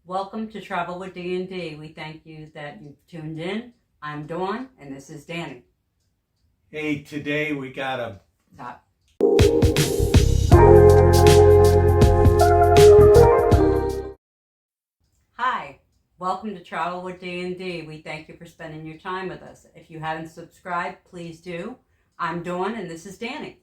Welcome to Travel with D&D. We thank you that you've tuned in. I'm Dawn, and this is Danny. Hey, today we got a... Top. Hi, welcome to Travel with D&D. We thank you for spending your time with us. If you haven't subscribed, please do. I'm Dawn, and this is Danny.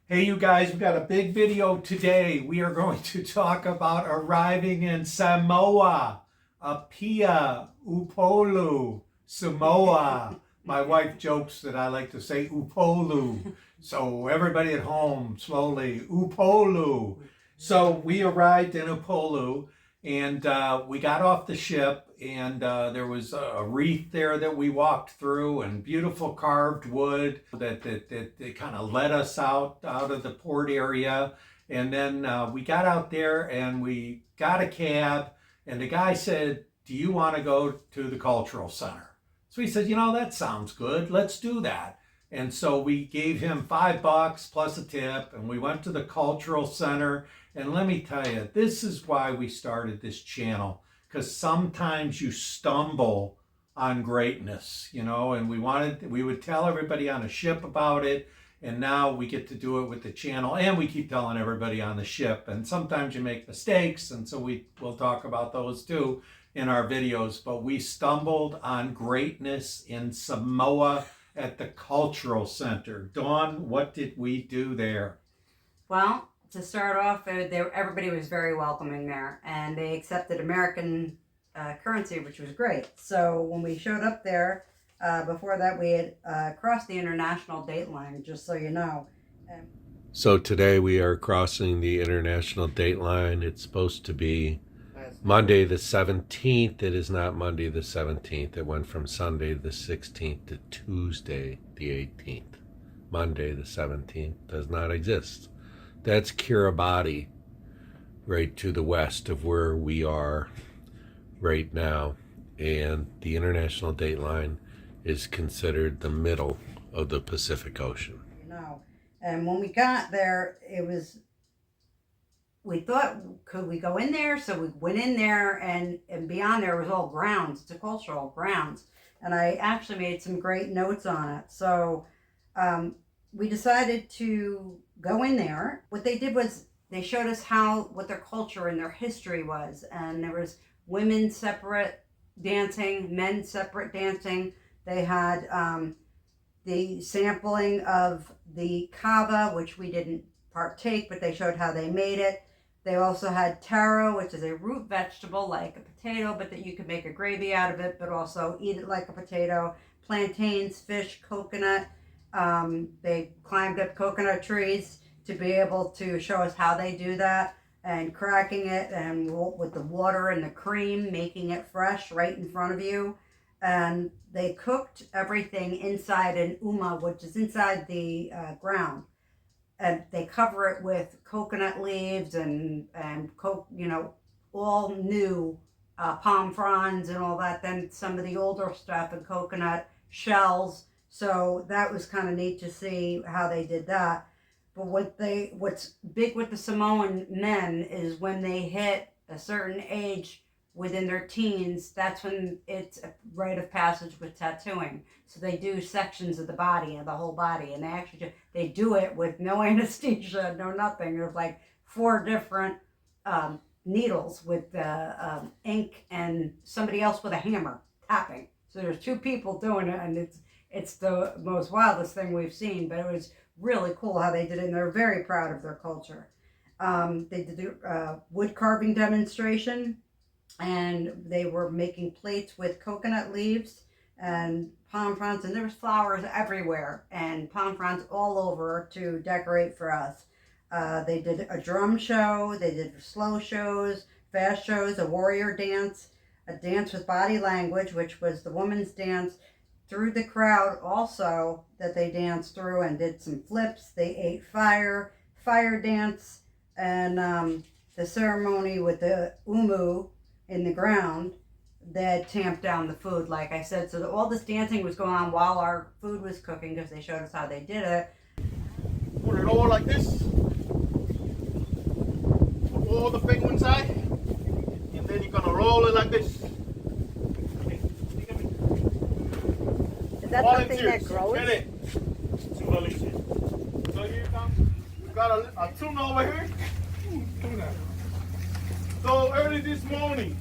Hey, you guys, we got a big video today. We are going to talk about arriving in Samoa, Apia, Upolu, Samoa. My wife jokes that I like to say Upolu. So everybody at home, slowly, Upolu. So we arrived in Upolu, and we got off the ship, and there was a reef there that we walked through, and beautiful carved wood that kind of led us out of the port area. And then we got out there and we got a cab, and the guy said, "Do you want to go to the cultural center?" So he said, that sounds good. Let's do that. And so we gave him $5 plus a tip, and we went to the cultural center. And let me tell you, this is why we started this channel, because sometimes you stumble on greatness, and we would tell everybody on the ship about it, and now we get to do it with the channel, and we keep telling everybody on the ship. And sometimes you make mistakes, and so we'll talk about those too in our videos. But we stumbled on greatness in Samoa at the Cultural Center. Dawn, what did we do there? Well, to start off, everybody was very welcoming there, and they accepted American currency, which was great. So when we showed up there, before that we had crossed the international date line, just so you know. So today we are crossing the international date line. It's supposed to be Monday the 17th. It is not Monday the 17th. It went from Sunday the 16th to Tuesday the 18th. Monday the 17th does not exist. That's Kiribati, right to the west of where we are right now. And the international date line is considered the middle of the Pacific Ocean. And when we got there, we thought, could we go in there? So we went in there, and beyond there was all grounds. It's a cultural grounds. And I actually made some great notes on it. So we decided to go in there. What they did was they showed us what their culture and their history was. And there was women separate dancing, men separate dancing. They had the sampling of the kava, which we didn't partake, but they showed how they made it. They also had taro, which is a root vegetable like a potato, but that you could make a gravy out of it, but also eat it like a potato. Plantains, fish, coconut. They climbed up coconut trees to be able to show us how they do that, and cracking it, and with the water and the cream, making it fresh right in front of you. And they cooked everything inside an uma, which is inside the ground. And they cover it with coconut leaves and all new palm fronds and all that. Then some of the older stuff and coconut shells. So that was kind of neat to see how they did that. But what's big with the Samoan men is when they hit a certain age within their teens, that's when it's a rite of passage with tattooing. So they do sections of the body, of the whole body, and they do it with no anesthesia, no nothing. There's like 4 different needles with ink and somebody else with a hammer tapping. So there's 2 people doing it, and it's the most wildest thing we've seen, but it was really cool how they did it, and they're very proud of their culture. They did a wood carving demonstration, and they were making plates with coconut leaves and palm fronds, and there was flowers everywhere and palm fronds all over to decorate for us. They did a drum show, they did slow shows, fast shows, a warrior dance, a dance with body language, which was the woman's dance through the crowd also that they danced through, and did some flips. They ate fire dance, and the ceremony with the umu in the ground that tamped down the food, like I said. So all this dancing was going on while our food was cooking, because they showed us how they did it. Put it all like this. Put all the finger inside. And then you're going to roll it like this. Is that something that grows? Get it. Two volunteers. So here you come. We got a tuna over here. So early this morning,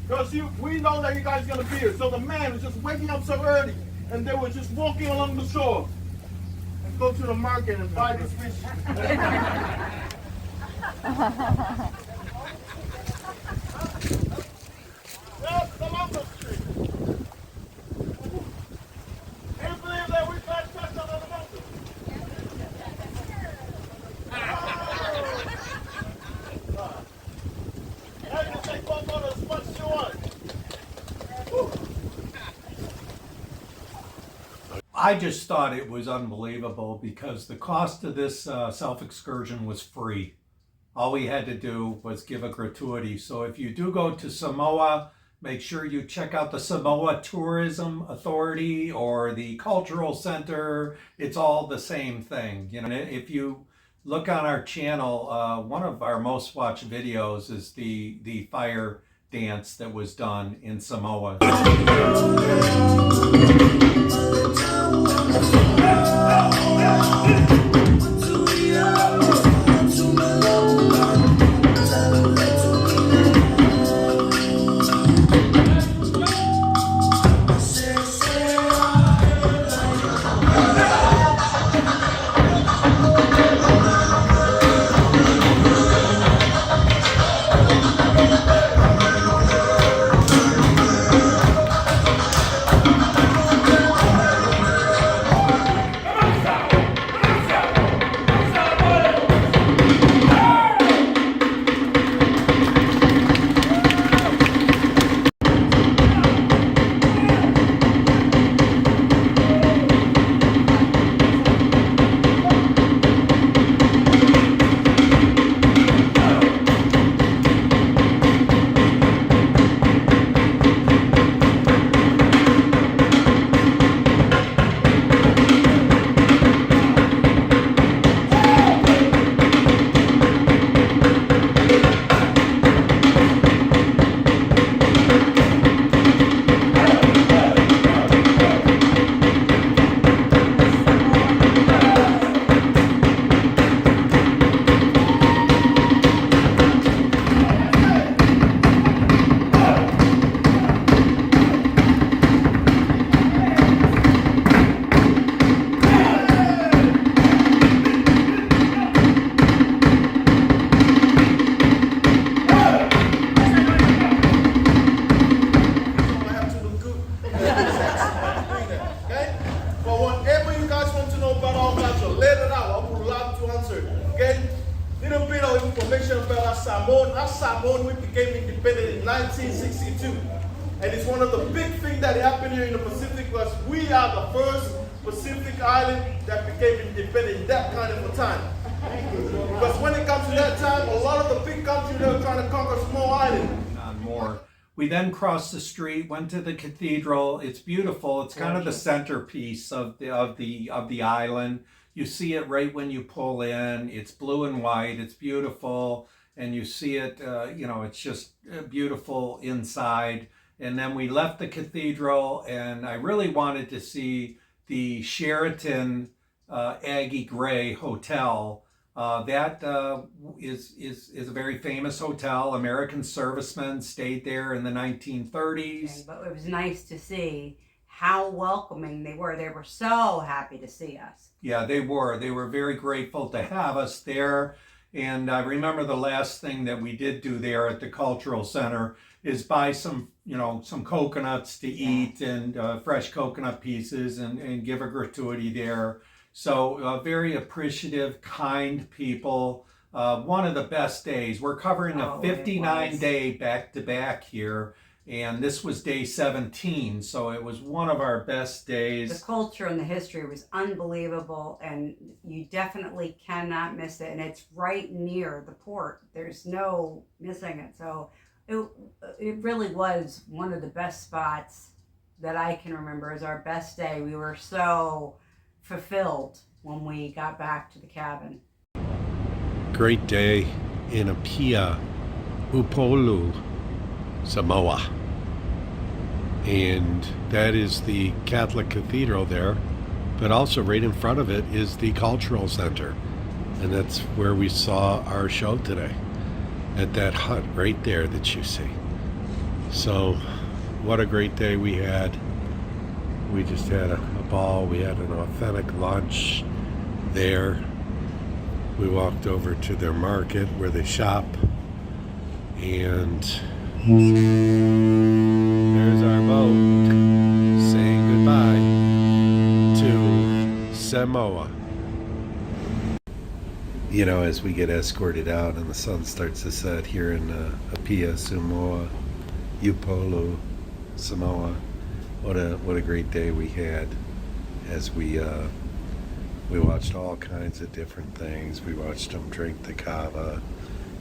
because we know that you guys are going to be here. So the man was just waking up so early, and they were just walking along the shore and go to the market and buy this fish. Well, come on, the street. Do you believe that we got touch on the mountain? Now you can take photos as much as you want. I just thought it was unbelievable because the cost of this self-excursion was free. All we had to do was give a gratuity. So if you do go to Samoa, make sure you check out the Samoa Tourism Authority or the Cultural Center. It's all the same thing. You know, if you look on our channel, one of our most watched videos is the fire dance that was done in Samoa. Samoa, we became independent in 1962. And it's one of the big things that happened here in the Pacific was we are the first Pacific island that became independent in that kind of a time. Because when it comes to that time, a lot of the big countries they were trying to conquer small islands. More. We then crossed the street, went to the cathedral. It's beautiful. It's kind of the centerpiece of the island. You see it right when you pull in. It's blue and white. It's beautiful, and you see it. It's just beautiful inside. And then we left the cathedral, and I really wanted to see the Sheraton Aggie Gray Hotel. That is a very famous hotel. American servicemen stayed there in the 1930s. But it was nice to see how welcoming they were. They were so happy to see us. Yeah, they were. They were very grateful to have us there. And I remember the last thing that we did do there at the Cultural Center is buy some coconuts to eat and fresh coconut pieces and give a gratuity there. So very appreciative, kind people. One of the best days. We're covering a 59-day back-to-back here, and this was day 17, so it was one of our best days. The culture and the history was unbelievable, and you definitely cannot miss it. And it's right near the port. There's no missing it. So it really was one of the best spots that I can remember as our best day. We were so fulfilled when we got back to the cabin. Great day in Apia, Upolu. Samoa. And that is the Catholic Cathedral there, but also right in front of it is the Cultural Center. And that's where we saw our show today, at that hut right there that you see. So what a great day we had. We just had a ball. We had an authentic lunch there. We walked over to their market where they shop, and there's our boat saying goodbye to Samoa. You know, as we get escorted out and the sun starts to set here in Apia, Samoa, Upolu, Samoa. What a great day we had as we watched all kinds of different things. We watched them drink the kava.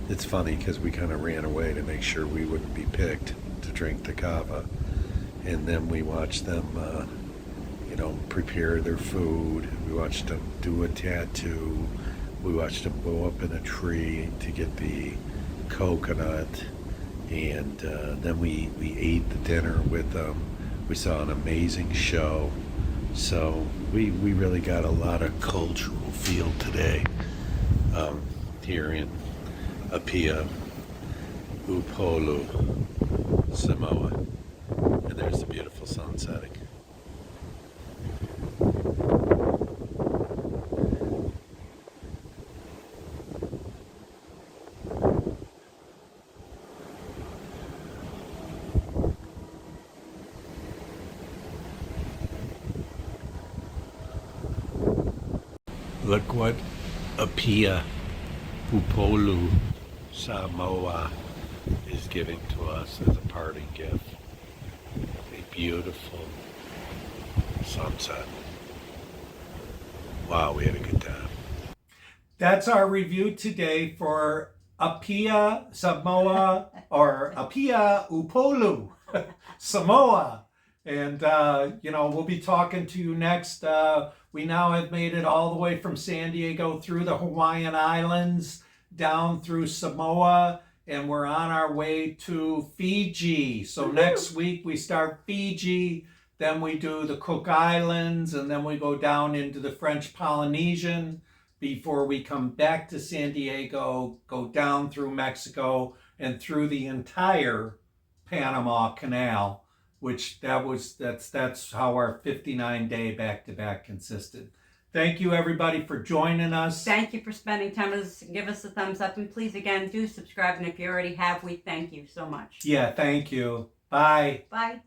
It's funny because we kind of ran away to make sure we wouldn't be picked to drink the kava, and then we watched them, prepare their food. We watched them do a tattoo. We watched them go up in a tree to get the coconut, and then we ate the dinner with them. We saw an amazing show. So we really got a lot of cultural feel today here in Apia, Upolu, Samoa. And there's the beautiful sun setting. Look what Apia, Upolu, Samoa is giving to us as a parting gift. A beautiful sunset. Wow, we had a good time. That's our review today for Apia, Samoa, or Apia, Upolu, Samoa. And, we'll be talking to you next. We now have made it all the way from San Diego through the Hawaiian Islands, down through Samoa, and we're on our way to Fiji. So next week we start Fiji, then we do the Cook Islands, and then we go down into the French Polynesian before we come back to San Diego, go down through Mexico, and through the entire Panama Canal, which that's how our 59-day back-to-back consisted. Thank you, everybody, for joining us. Thank you for spending time with us. Give us a thumbs up, and please, again, do subscribe. And if you already have, we thank you so much. Yeah, thank you. Bye. Bye.